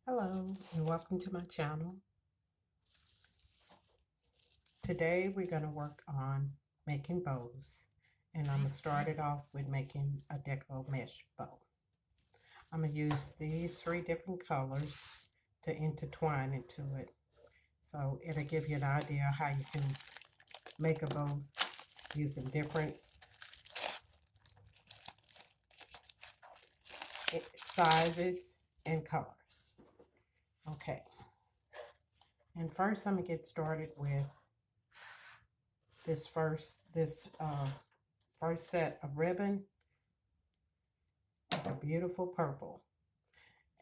Hello and welcome to my channel. Today we're going to work on making bows, and I'm going to start it off with making a deco mesh bow. I'm going to use these three different colors to intertwine into it, so it'll give you an idea how you can make a bow using different sizes and colors. Okay, and first I'm going to get started with this first set of ribbon. It's a beautiful purple.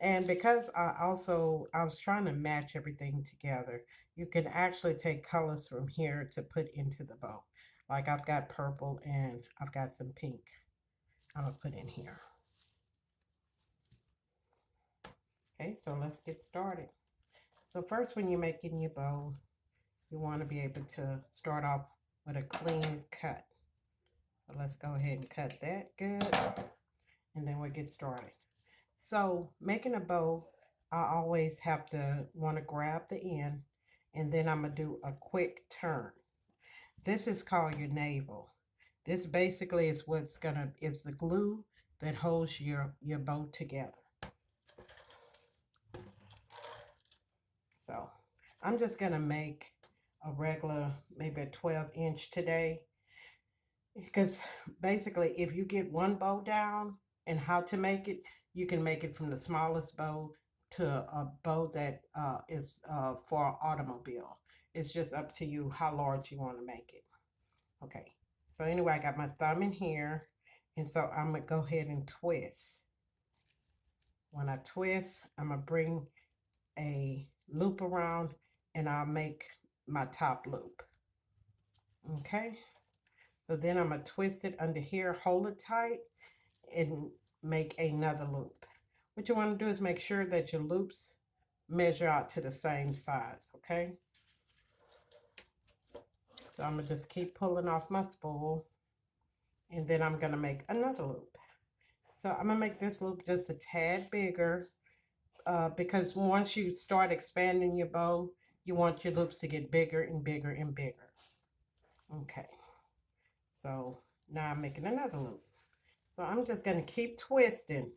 And because I was trying to match everything together, you can actually take colors from here to put into the bow. Like I've got purple and I've got some pink I'm gonna put in here. Okay, so let's get started. So first, when you're making your bow, you want to be able to start off with a clean cut. So let's go ahead and cut that good, and then we'll get started. So making a bow, I always have to want to grab the end, and then I'm going to do a quick turn. This is called your navel. This basically is it's the glue that holds your bow together. So I'm just going to make a regular, maybe a 12-inch today. Because basically, if you get one bow down and how to make it, you can make it from the smallest bow to a bow that is for an automobile. It's just up to you how large you want to make it. Okay, so anyway, I got my thumb in here, and so I'm going to go ahead and twist. When I twist, I'm going to bring a loop around, and I'll make my top loop. Okay, so then I'm going to twist it under here, hold it tight, and make another loop. What you want to do is make sure that your loops measure out to the same size, okay? So I'm going to just keep pulling off my spool, and then I'm going to make another loop. So I'm going to make this loop just a tad bigger because once you start expanding your bow, you want your loops to get bigger and bigger and bigger. Okay, so now I'm making another loop. So I'm just going to keep twisting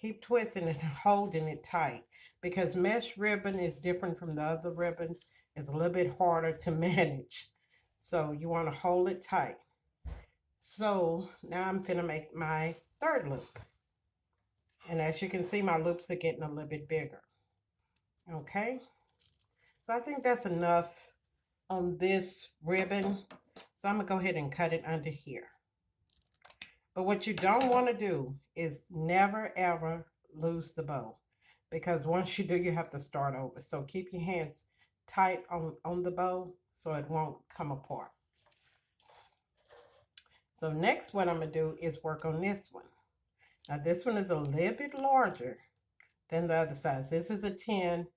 and holding it tight because mesh ribbon is different from the other ribbons. It's a little bit harder to manage. So you want to hold it tight. So now I'm gonna make my third loop. And as you can see, my loops are getting a little bit bigger. Okay, so I think that's enough on this ribbon. So I'm gonna go ahead and cut it under here. But what you don't want to do is never ever lose the bow, because once you do, you have to start over. So keep your hands tight on the bow so it won't come apart. So next, what I'm going to do is work on this one. Now this one is a little bit larger than the other size. This is a 10,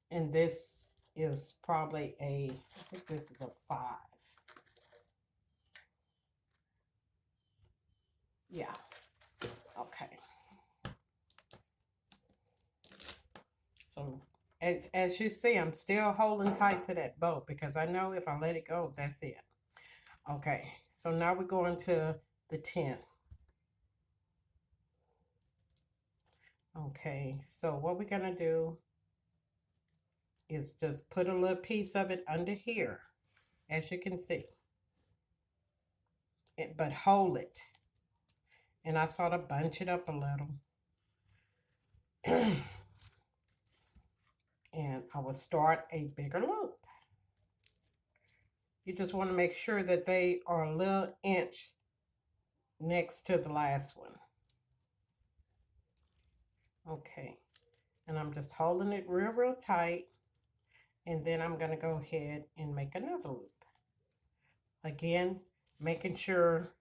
and this is probably I think this is a 5. Yeah, okay. So as you see, I'm still holding tight to that bow because I know if I let it go, that's it. Okay, so now we're going to the 10. Okay, so what we're gonna do is just put a little piece of it under here, as you can see. But hold it. And I sort of bunch it up a little. And I will start a bigger loop. You just want to make sure that they are a little inch next to the last one. Okay, and I'm just holding it real tight, and then I'm going to go ahead and make another loop. Again, making sure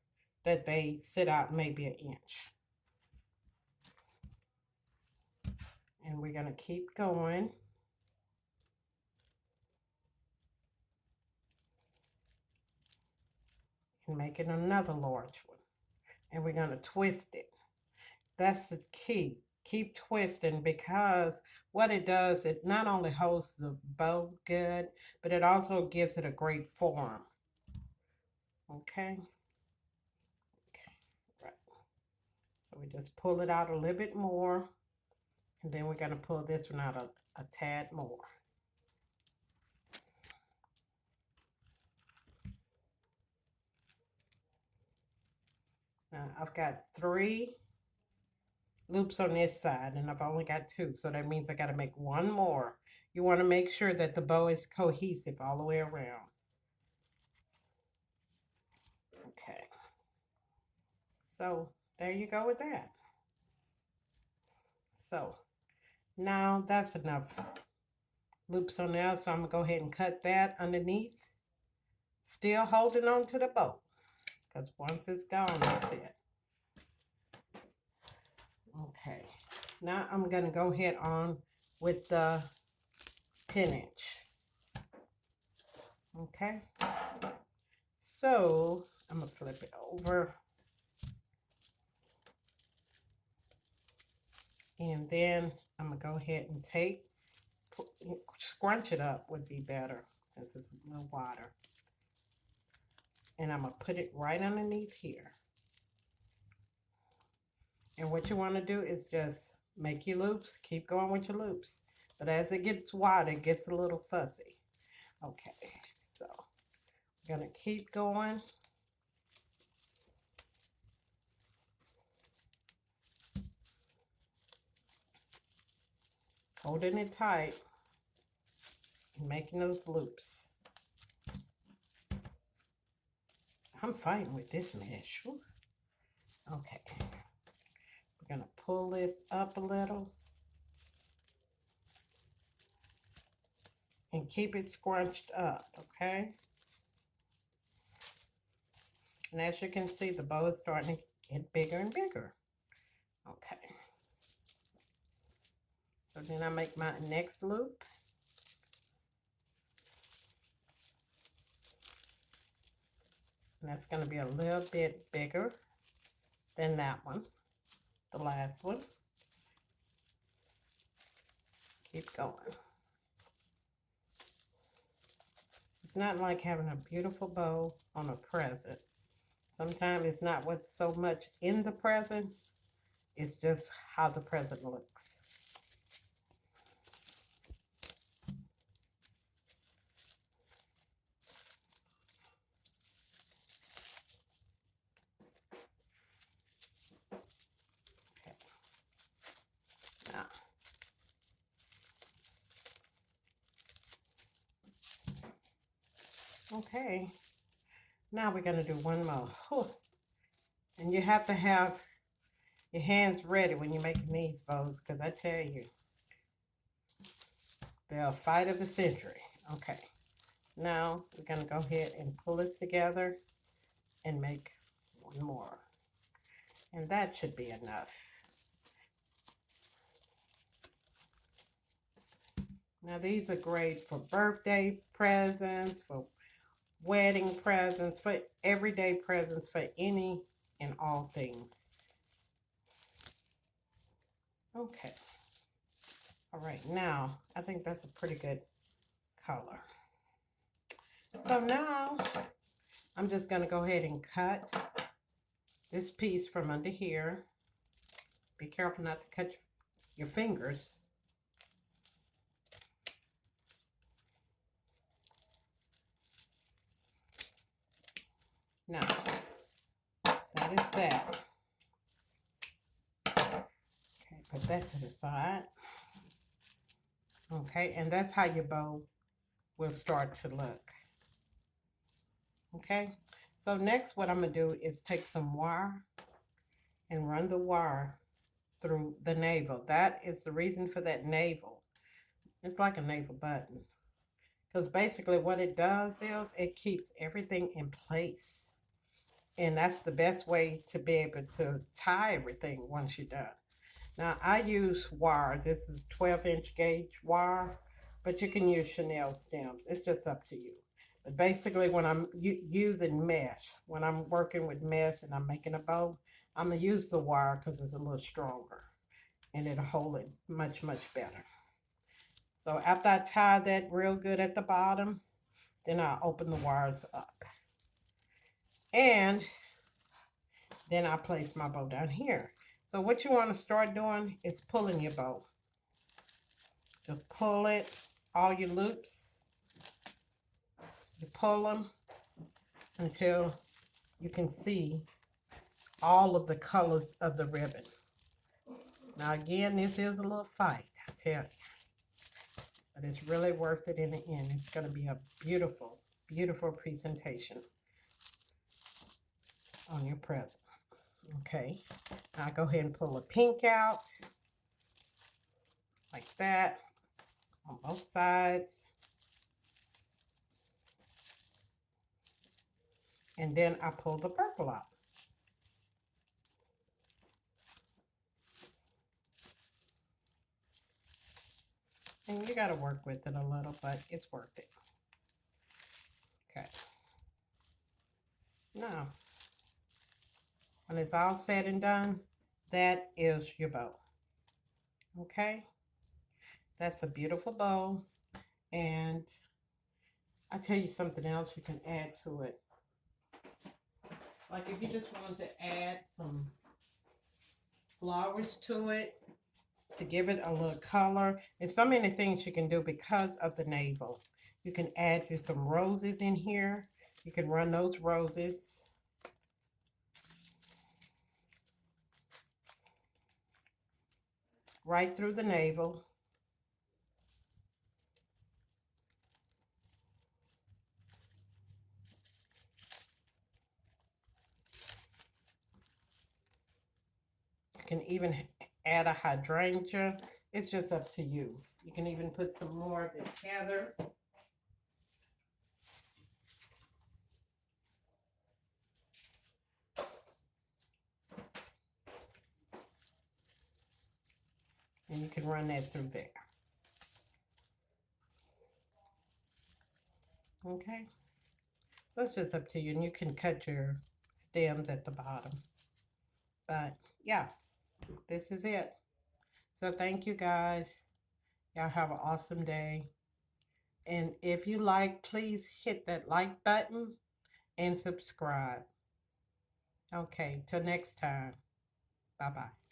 that they sit out maybe an inch. And we're going to keep going. And making another large one. And we're going to twist it. That's the key. keep twisting, because what it does, it not only holds the bow good, but it also gives it a great form. Okay. Okay. Right. So we just pull it out a little bit more, and then we're going to pull this one out a tad more. Now I've got 3 loops on this side, and I've only got 2, so that means I got to make one more. You want to make sure that the bow is cohesive all the way around. Okay, so there you go with that. So now that's enough loops on there, so I'm gonna go ahead and cut that underneath, still holding on to the bow, because once it's gone, that's it. Okay, now I'm gonna go ahead on with the 10-inch. Okay, so I'm gonna flip it over, and then I'm gonna go ahead and scrunch it up would be better, because it's a little water, and I'm gonna put it right underneath here. And what you want to do is just make your loops, keep going with your loops, but as it gets wider, it gets a little fuzzy. Okay, so I'm gonna keep going. Holding it tight and making those loops. I'm fighting with this mesh. Whew. Okay, we're gonna pull this up a little and keep it scrunched up, okay? And as you can see, the bow is starting to get bigger and bigger. Okay. So then I make my next loop. And that's going to be a little bit bigger than that one, the last one. Keep going. It's not like having a beautiful bow on a present. Sometimes it's not what's so much in the present, it's just how the present looks. Okay, now we're going to do one more. Whew. And you have to have your hands ready when you're making these bows, because I tell you, they're a fight of the century. Okay, now we're going to go ahead and pull this together and make one more. And that should be enough. Now these are great for birthday presents, for wedding presents, for everyday presents, for any and all things. Okay. All right, now I think that's a pretty good color. So now I'm just going to go ahead and cut this piece from under here. Be careful not to cut your fingers. Now, that is that. Okay, put that to the side. Okay, and that's how your bow will start to look. Okay, so next what I'm going to do is take some wire and run the wire through the navel. That is the reason for that navel. It's like a navel button. Because basically what it does is it keeps everything in place. And that's the best way to be able to tie everything once you're done. Now I use wire. This is 12-inch gauge wire, but you can use Chanel stems. It's just up to you. But basically when I'm using mesh, when I'm working with mesh and I'm making a bow, I'm going to use the wire because it's a little stronger. and it'll hold it much, much better. So after I tie that real good at the bottom, then I'll open the wires up. And then I place my bow down here. So what you want to start doing is pulling your bow. Just pull it, all your loops. You pull them until you can see all of the colors of the ribbon. Now again, this is a little fight, I tell you. But it's really worth it in the end. It's going to be a beautiful, beautiful presentation on your present. Okay, now go ahead and pull the pink out like that on both sides. And then I pull the purple out. And you got to work with it a little, but it's worth it. Okay. Now, when it's all said and done, that is your bow. Okay? That's a beautiful bow. And I'll tell you something else you can add to it. Like if you just want to add some flowers to it to give it a little color. There's so many things you can do because of the navel. You can add you some roses in here. You can run those roses right through the navel. You can even add a hydrangea. It's just up to you. You can even put some more of this heather. And you can run that through there. Okay? So it's just up to you. And you can cut your stems at the bottom. But yeah, this is it. So thank you guys. Y'all have an awesome day. And if you like, please hit that like button and subscribe. Okay, till next time. Bye-bye.